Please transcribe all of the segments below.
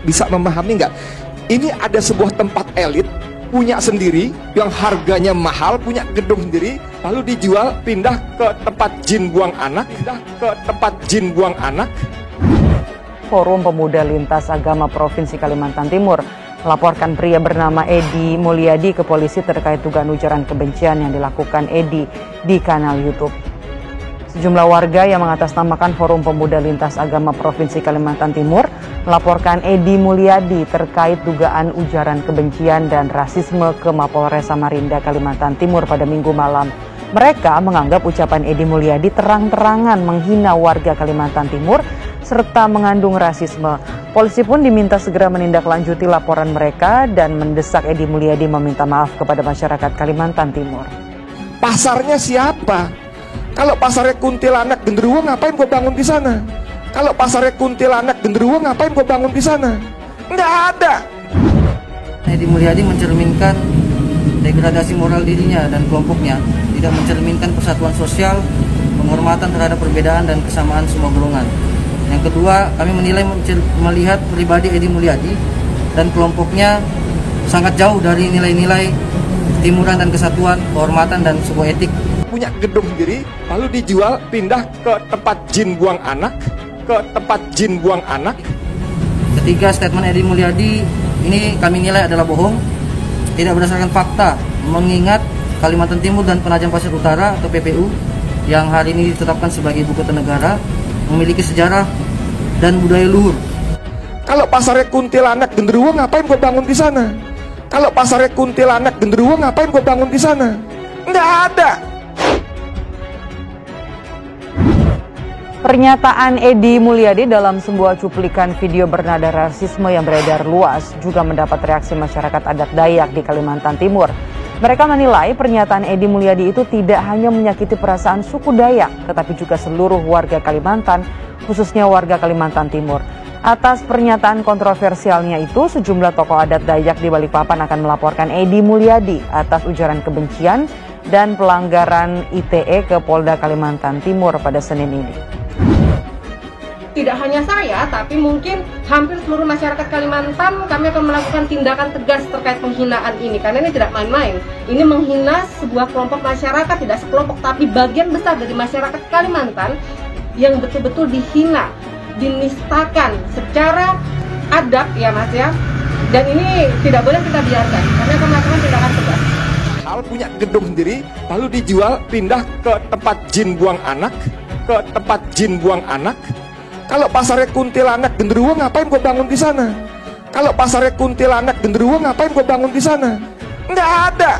bisa memahami nggak? Ini ada sebuah tempat elit punya sendiri yang harganya mahal, punya gedung sendiri, lalu dijual, pindah ke tempat jin buang anak, Forum Pemuda Lintas Agama Provinsi Kalimantan Timur melaporkan pria bernama Edi Mulyadi ke polisi terkait dugaan ujaran kebencian yang dilakukan Edi di kanal YouTube. Sejumlah warga yang mengatasnamakan Forum Pemuda Lintas Agama Provinsi Kalimantan Timur melaporkan Edi Mulyadi terkait dugaan ujaran kebencian dan rasisme ke Mapolres Samarinda, Kalimantan Timur pada Minggu malam. Mereka menganggap ucapan Edi Mulyadi terang-terangan menghina warga Kalimantan Timur serta mengandung rasisme. Polisi pun diminta segera menindaklanjuti laporan mereka dan mendesak Edi Mulyadi meminta maaf kepada masyarakat Kalimantan Timur. Pasarnya siapa? Kalau pasarnya kuntilanak genderuwo, ngapain gue bangun di sana? Kalau pasarnya kuntilanak genderuwo, ngapain gue bangun di sana? Nggak ada. Edi Mulyadi mencerminkan degradasi moral dirinya dan kelompoknya, tidak mencerminkan persatuan sosial, penghormatan terhadap perbedaan dan kesamaan semua golongan. Yang kedua, kami menilai melihat pribadi Edi Mulyadi dan kelompoknya sangat jauh dari nilai-nilai ketimuran dan kesatuan, kehormatan dan sebuah etik. Punya gedung sendiri, lalu dijual, pindah ke tempat jin buang anak, Ketiga, statement Edi Mulyadi ini kami nilai adalah bohong, tidak berdasarkan fakta, mengingat Kalimantan Timur dan Penajam Pasir Utara atau PPU yang hari ini ditetapkan sebagai ibu kota negara memiliki sejarah dan budaya luhur. Kalau pasarnya kuntilanak genderuwo, ngapain gue bangun di sana? Kalau pasarnya kuntilanak genderuwo, ngapain gue bangun di sana? Nggak ada. Pernyataan Edi Mulyadi dalam sebuah cuplikan video bernada rasisme yang beredar luas juga mendapat reaksi masyarakat adat Dayak di Kalimantan Timur. Mereka menilai pernyataan Edi Mulyadi itu tidak hanya menyakiti perasaan suku Dayak, tetapi juga seluruh warga Kalimantan, khususnya warga Kalimantan Timur. Atas pernyataan kontroversialnya itu, sejumlah tokoh adat Dayak di Balikpapan akan melaporkan Edi Mulyadi atas ujaran kebencian dan pelanggaran ITE ke Polda Kalimantan Timur pada Senin ini. Tidak hanya saya, tapi mungkin hampir seluruh masyarakat Kalimantan kami akan melakukan tindakan tegas terkait penghinaan ini. Karena ini tidak main-main. Ini menghina sebuah kelompok masyarakat, tidak sekelompok, tapi bagian besar dari masyarakat Kalimantan yang betul-betul dihina, dinistakan secara adab ya Mas ya. Dan ini tidak boleh kita biarkan, kami akan melakukan tindakan tegas. Punya gedung sendiri, lalu dijual, pindah ke tempat jin buang anak, Kalau pasarnya kuntilanak genderuwo, ngapain gue bangun di sana? Kalau pasarnya kuntilanak genderuwo, ngapain gue bangun di sana? Nggak ada.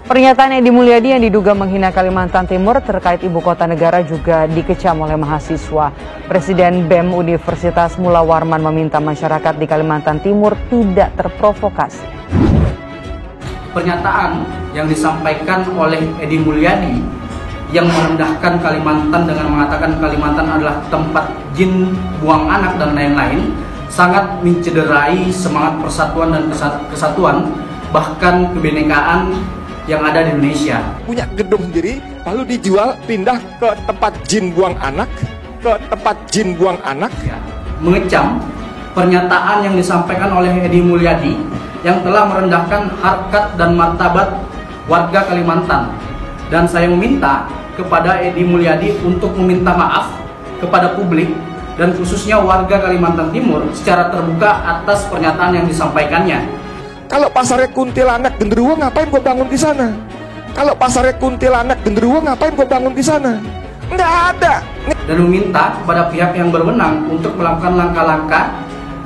Pernyataan Edi Mulyadi yang diduga menghina Kalimantan Timur terkait ibu kota negara juga dikecam oleh mahasiswa. Presiden BEM Universitas Mula Warman meminta masyarakat di Kalimantan Timur tidak terprovokasi. Pernyataan yang disampaikan oleh Edi Mulyadi yang merendahkan Kalimantan dengan mengatakan Kalimantan adalah tempat jin buang anak dan lain-lain sangat mencederai semangat persatuan dan kesatuan bahkan kebinekaan yang ada di Indonesia. Punya gedung sendiri, lalu dijual, pindah ke tempat jin buang anak, Mengecam pernyataan yang disampaikan oleh Edi Mulyadi yang telah merendahkan harkat dan martabat warga Kalimantan. Dan saya meminta kepada Edi Mulyadi untuk meminta maaf kepada publik dan khususnya warga Kalimantan Timur secara terbuka atas pernyataan yang disampaikannya. Kalau pasarnya kuntilanak genderuwo, ngapain gue bangun di sana? Kalau pasarnya kuntilanak genderuwo, ngapain gue bangun di sana? Nggak ada. Dan meminta kepada pihak yang berwenang untuk melakukan langkah-langkah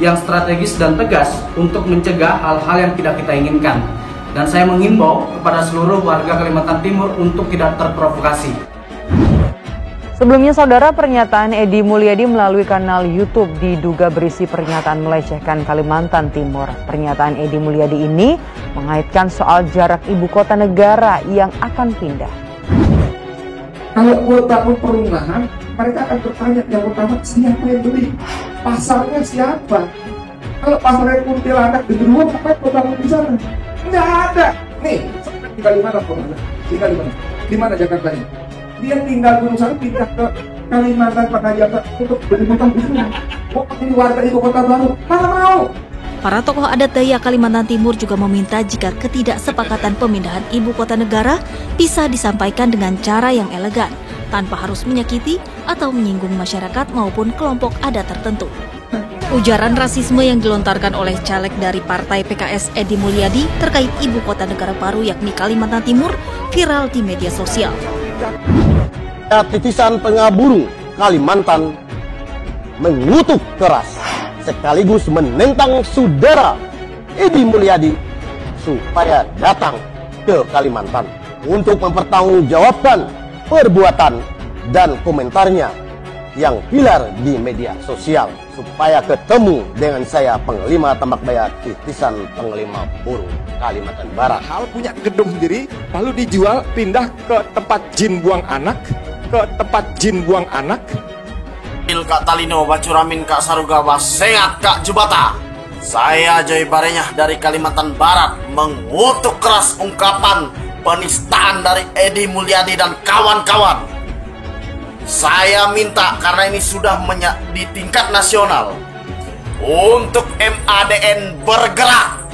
yang strategis dan tegas untuk mencegah hal-hal yang tidak kita inginkan. Dan saya mengimbau kepada seluruh warga Kalimantan Timur untuk tidak terprovokasi. Sebelumnya, saudara, pernyataan Edi Mulyadi melalui kanal YouTube diduga berisi pernyataan melecehkan Kalimantan Timur. Pernyataan Edi Mulyadi ini mengaitkan soal jarak ibu kota negara yang akan pindah. Kalau gue bangun perumahan, mereka akan bertanya yang pertama, siapa yang beli? Pasarnya siapa? Kalau pasarnya kuntilanak genderuwo, ngapain gue bangun di sana? Nggak ada. Nih, tinggal di mana perumahan? Tinggal di mana? Di mana Jakarta ini? Dia tinggal gunung sana, pindah ke Kalimantan Penajam untuk beli hutang di sini. Mau pilih warga ibu kota baru, mana mau? Para tokoh adat Dayak Kalimantan Timur juga meminta jika ketidaksepakatan pemindahan ibu kota negara bisa disampaikan dengan cara yang elegan, tanpa harus menyakiti atau menyinggung masyarakat maupun kelompok adat tertentu. Ujaran rasisme yang dilontarkan oleh caleg dari Partai PKS Edy Mulyadi terkait ibu kota negara baru yakni Kalimantan Timur viral di media sosial. Titisan Pengaburung Kalimantan mengutuk keras sekaligus menentang saudara Edy Mulyadi supaya datang ke Kalimantan untuk mempertanggungjawabkan perbuatan dan komentarnya yang viral di media sosial supaya ketemu dengan saya Panglima Tambak Bayar Titisan Panglima Burung Kalimantan Barat. Hal punya gedung sendiri lalu dijual pindah ke tempat jin buang anak, Kak Talino Bacuramin Kak Sarugawa Sehat Kak Jubata. Saya Joy Barenyah dari Kalimantan Barat mengutuk keras ungkapan penistaan dari Edy Mulyadi dan kawan-kawan. Saya minta karena ini sudah di tingkat nasional untuk MADN bergerak.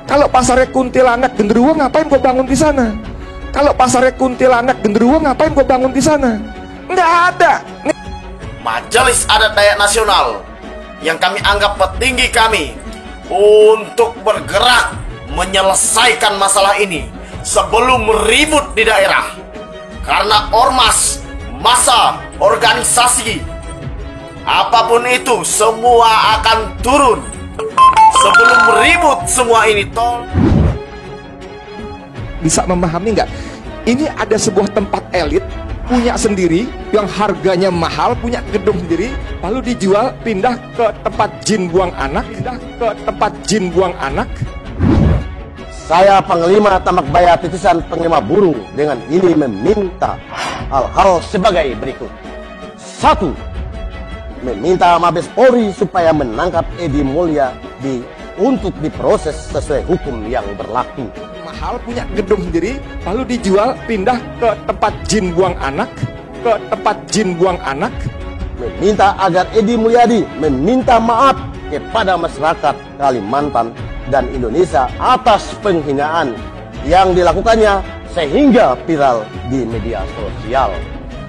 Kalau pasarnya kuntilanak genderuwo ngapain gue bangun di sana? Kalau pasarnya kuntilanak genderuwo ngapain gue bangun di sana? Nggak ada. Majelis Adat Dayak Nasional yang kami anggap petinggi kami untuk bergerak menyelesaikan masalah ini sebelum ribut di daerah. Karena ormas, massa, organisasi, apapun itu semua akan turun sebelum ribut semua ini. Bisa memahami nggak? Ini ada sebuah tempat elit punya sendiri yang harganya mahal, punya gedung sendiri, lalu dijual pindah ke tempat jin buang anak. Saya Panglima Tambak Bayar Titisan Panglima Burung dengan ini meminta hal-hal sebagai berikut. 1. Meminta Mabes Polri supaya menangkap Edy Mulyadi untuk diproses sesuai hukum yang berlaku. Mahal punya gedung sendiri lalu dijual pindah ke tempat jin buang anak. Meminta agar Edy Mulyadi meminta maaf kepada masyarakat Kalimantan dan Indonesia atas penghinaan yang dilakukannya sehingga viral di media sosial.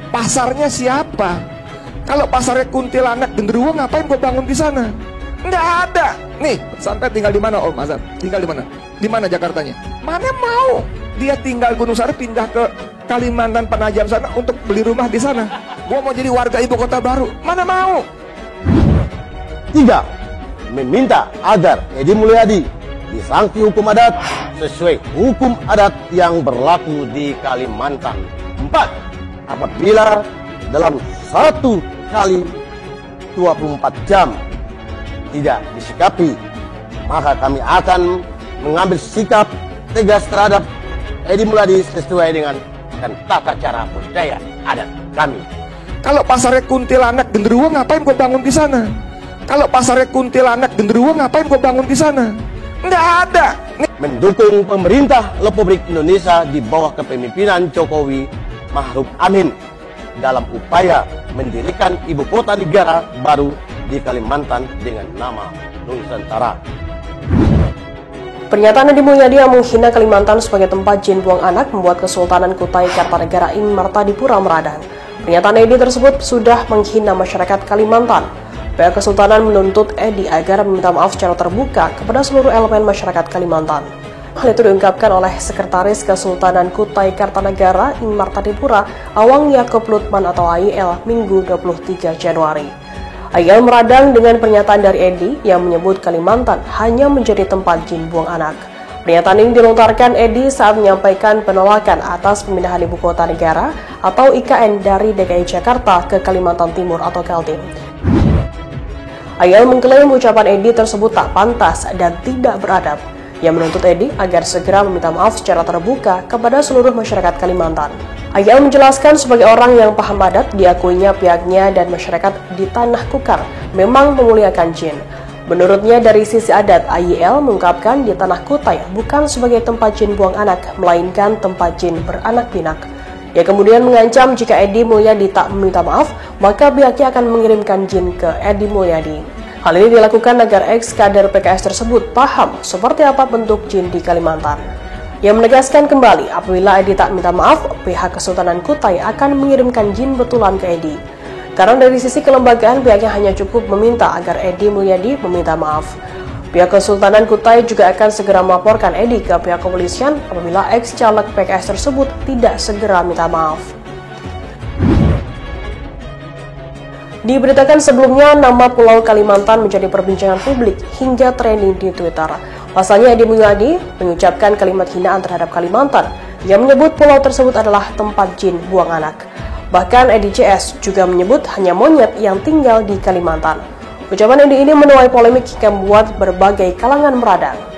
Pasarnya siapa? Kalau pasarnya kuntilanak genderuwo ngapain gue bangun di sana? Nggak ada. Nih, sampai tinggal di mana Om Azhar? Tinggal di mana? Di mana Jakartanya? Mana mau? Dia tinggal Gunung Sari pindah ke Kalimantan Penajam sana untuk beli rumah di sana. Gua mau jadi warga ibu kota baru. Mana mau? 3. Meminta agar Edy Mulyadi disangsi hukum adat sesuai hukum adat yang berlaku di Kalimantan. 4. Apabila dalam 1 kali 24 jam tidak disikapi, maka kami akan mengambil sikap tegas terhadap Edy Mulyadi sesuai dengan tata cara budaya adat kami. Kalau pasarnya kuntilanak genderuwo ngapain gue bangun di sana? Kalau pasarnya kuntilanak genderuwo ngapain gue bangun di sana? Nggak ada. Mendukung pemerintah Republik Indonesia di bawah kepemimpinan Jokowi Ma'ruf Amin dalam upaya mendirikan ibu kota negara baru di Kalimantan dengan nama Nusantara. Pernyataan Edy Mulyadi yang menghina Kalimantan sebagai tempat jin buang anak membuat Kesultanan Kutai Kartanegara Ing Martadipura meradang. Pernyataan Edy tersebut sudah menghina masyarakat Kalimantan. Pihak Kesultanan menuntut Edy agar meminta maaf secara terbuka kepada seluruh elemen masyarakat Kalimantan. Hal itu diungkapkan oleh Sekretaris Kesultanan Kutai Kartanegara Ing Martadipura Awang Yaakob Lutman atau AYL Minggu 23 Januari. AYL meradang dengan pernyataan dari Edy yang menyebut Kalimantan hanya menjadi tempat jin buang anak. Pernyataan ini dilontarkan Edy saat menyampaikan penolakan atas pemindahan ibu kota negara atau IKN dari DKI Jakarta ke Kalimantan Timur atau Kaltim. AYL mengklaim ucapan Edy tersebut tak pantas dan tidak beradab. Yang menuntut Edy agar segera meminta maaf secara terbuka kepada seluruh masyarakat Kalimantan. AYL menjelaskan sebagai orang yang paham adat, diakuinya pihaknya dan masyarakat di Tanah Kukar memang memuliakan jin. Menurutnya dari sisi adat, AYL mengungkapkan di Tanah Kutai bukan sebagai tempat jin buang anak, melainkan tempat jin beranak pinak. Ia kemudian mengancam jika Edy Mulyadi tak meminta maaf, maka pihaknya akan mengirimkan jin ke Edy Mulyadi. Hal ini dilakukan agar ex-kader PKS tersebut paham seperti apa bentuk jin di Kalimantan. Ia menegaskan kembali apabila Edi tak minta maaf, pihak Kesultanan Kutai akan mengirimkan jin betulan ke Edi. Karena dari sisi kelembagaan pihaknya hanya cukup meminta agar Edi Mulyadi meminta maaf. Pihak Kesultanan Kutai juga akan segera melaporkan Edi ke pihak kepolisian apabila ex-caleg PKS tersebut tidak segera minta maaf. Diberitakan sebelumnya, nama Pulau Kalimantan menjadi perbincangan publik hingga trending di Twitter. Pasalnya Edi Mulyadi mengucapkan kalimat hinaan terhadap Kalimantan. Ia menyebut pulau tersebut adalah tempat jin buang anak. Bahkan Edi CS juga menyebut hanya monyet yang tinggal di Kalimantan. Ucapan Edi ini menuai polemik hingga membuat berbagai kalangan meradang.